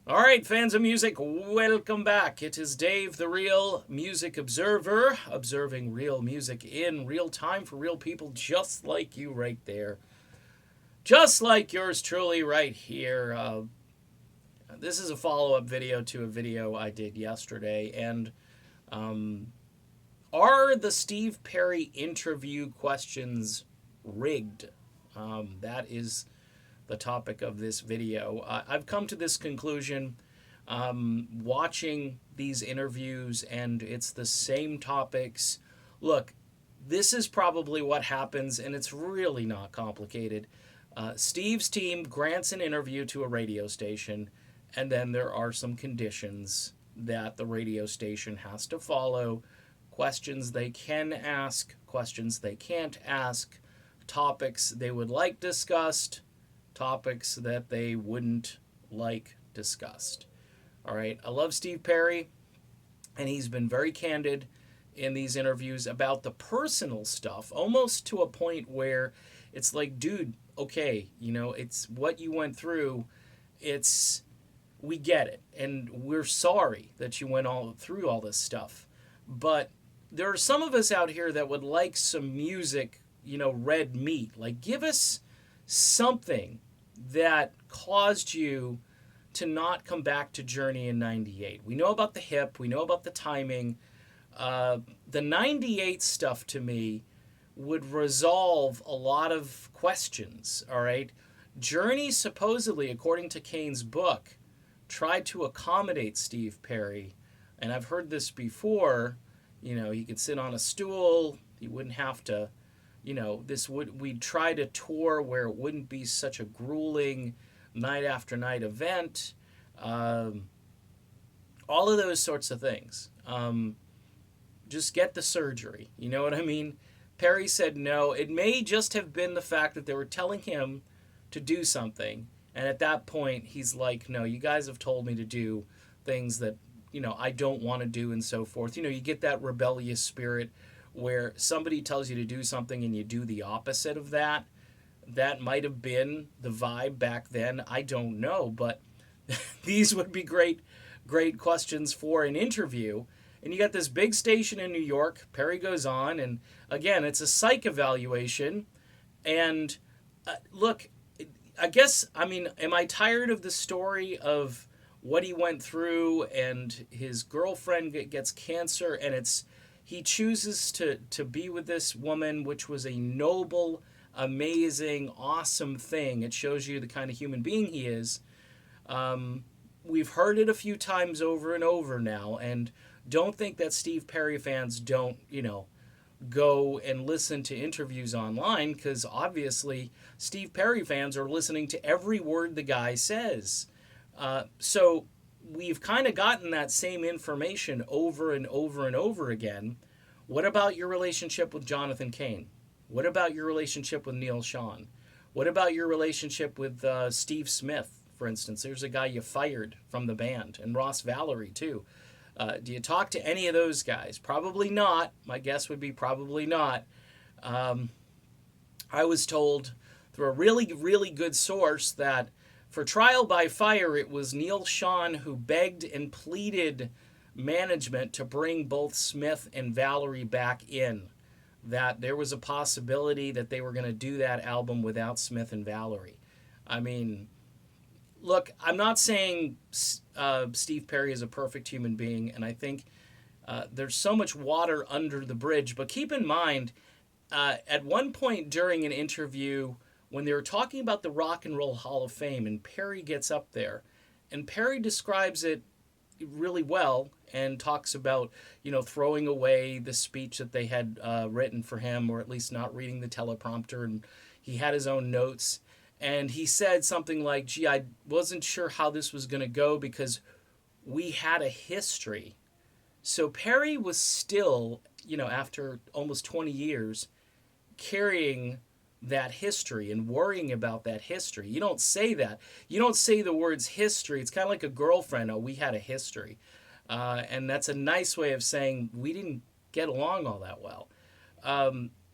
All right, fans of music, welcome back. It is Dave, the real music observer, observing real music in real time for real people just like you right there. Just like yours truly right here. This is a follow up video to a video I did yesterday. And are the Steve Perry interview questions rigged? That is the topic of this video. I've come to this conclusion watching these interviews, and it's the same topics. Look, this is probably what happens, and it's really not complicated. Steve's team grants an interview to a radio station, and then there are some conditions that the radio station has to follow. Questions they can ask, questions they can't ask, topics they would like discussed, topics that they wouldn't like discussed. All right, I love Steve Perry, and he's been very candid in these interviews about the personal stuff, almost to a point where it's like, dude, okay, it's what you went through. It's we get it, and we're sorry that you went all through all this stuff. But there are some of us out here that would like some music, red meat. Like, give us something that caused you to not come back to Journey in 98. We know about the hip, we know about the timing. The 98 stuff to me would resolve a lot of questions, all right? Journey, supposedly, according to Kane's book, tried to accommodate Steve Perry. And I've heard this before. He could sit on a stool, he wouldn't have to, we'd try to tour where it wouldn't be such a grueling night after night event. All of those sorts of things. Just get the surgery. You know what I mean? Perry said no. It may just have been the fact that they were telling him to do something. And at that point, he's like, no, you guys have told me to do things that, I don't want to do and so forth. You get that rebellious spirit where somebody tells you to do something and you do the opposite of that. That might have been the vibe back then. I don't know, but these would be great questions for an interview. And you got this big station in New York. Perry goes on, and again, it's a psych evaluation. And look, I guess, am I tired of the story of what he went through, and his girlfriend gets cancer, and he chooses to be with this woman, which was a noble, amazing, awesome thing. It shows you the kind of human being he is. We've heard it a few times over and over now, and don't think that Steve Perry fans don't, go and listen to interviews online, because obviously Steve Perry fans are listening to every word the guy says. So we've kind of gotten that same information over and over and over again. What about your relationship with Jonathan Cain? What about your relationship with Neil Sean? What about your relationship with Steve Smith, for instance? There's a guy you fired from the band, and Ross Valerie, too. Do you talk to any of those guys? Probably not. My guess would be probably not. I was told through a really, really good source that for Trial by Fire, it was Neil Sean who begged and pleaded management to bring both Smith and Valerie back in. That there was a possibility that they were going to do that album without Smith and Valerie. Look, I'm not saying Steve Perry is a perfect human being, and I think there's so much water under the bridge. But keep in mind, at one point during an interview, when they were talking about the Rock and Roll Hall of Fame, and Perry gets up there, and Perry describes it really well and talks about, throwing away the speech that they had written for him, or at least not reading the teleprompter, and he had his own notes. And he said something like, gee, I wasn't sure how this was going to go because we had a history. So Perry was still, after almost 20 years, carrying that history and worrying about that history. You don't say that. You don't say the words history. It's kind of like a girlfriend. Oh, we had a history. And that's a nice way of saying we didn't get along all that well.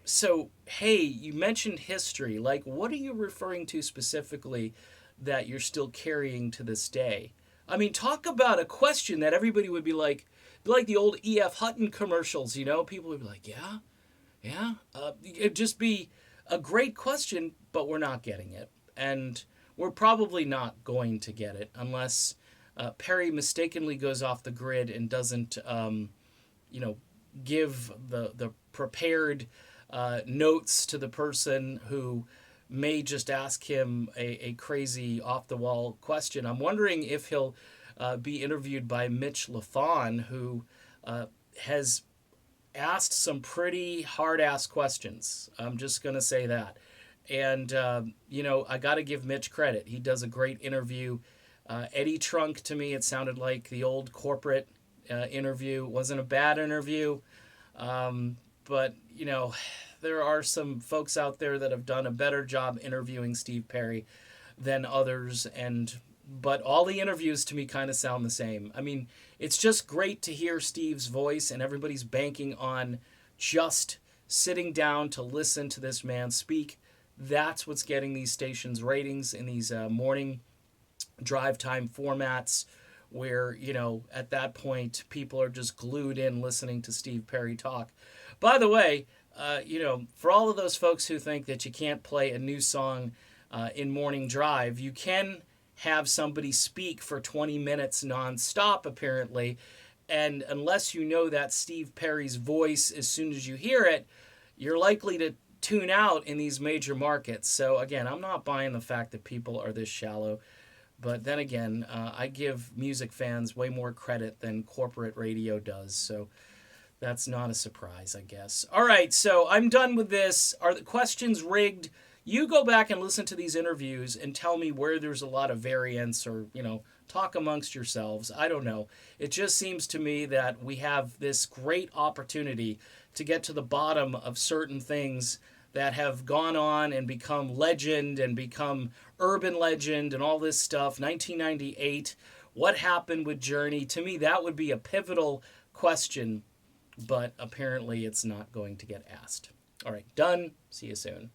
So, hey, you mentioned history. Like, what are you referring to specifically that you're still carrying to this day? I mean, talk about a question that everybody would be like the old E.F. Hutton commercials, you know? People would be like, yeah, yeah. It'd just be a great question, but we're not getting it. And we're probably not going to get it unless Perry mistakenly goes off the grid and doesn't, you know, give the prepared notes to the person who may just ask him a crazy off the wall question. I'm wondering if he'll be interviewed by Mitch LaFon, who has asked some pretty hard ass questions. I'm just going to say that. And, you know, I got to give Mitch credit. He does a great interview. Eddie Trunk, to me, it sounded like the old corporate interview. It wasn't a bad interview. But, you know, there are some folks out there that have done a better job interviewing Steve Perry than others. But all the interviews to me kind of sound the same. I mean, it's just great to hear Steve's voice, and everybody's banking on just sitting down to listen to this man speak. That's what's getting these stations ratings in these morning drive time formats where, you know, at that point, people are just glued in listening to Steve Perry talk. By the way, you know, for all of those folks who think that you can't play a new song in morning drive, you can have somebody speak for 20 minutes nonstop, apparently. And unless you know that Steve Perry's voice as soon as you hear it, you're likely to tune out in these major markets. So, again, I'm not buying the fact that people are this shallow. But then again, I give music fans way more credit than corporate radio does. So that's not a surprise, I guess. All right, so I'm done with this. Are the questions rigged? You go back and listen to these interviews and tell me where there's a lot of variance, or, you know, talk amongst yourselves. I don't know. It just seems to me that we have this great opportunity to get to the bottom of certain things that have gone on and become legend and become urban legend and all this stuff. 1998, what happened with Journey? To me, that would be a pivotal question, but apparently it's not going to get asked. All right, done. See you soon.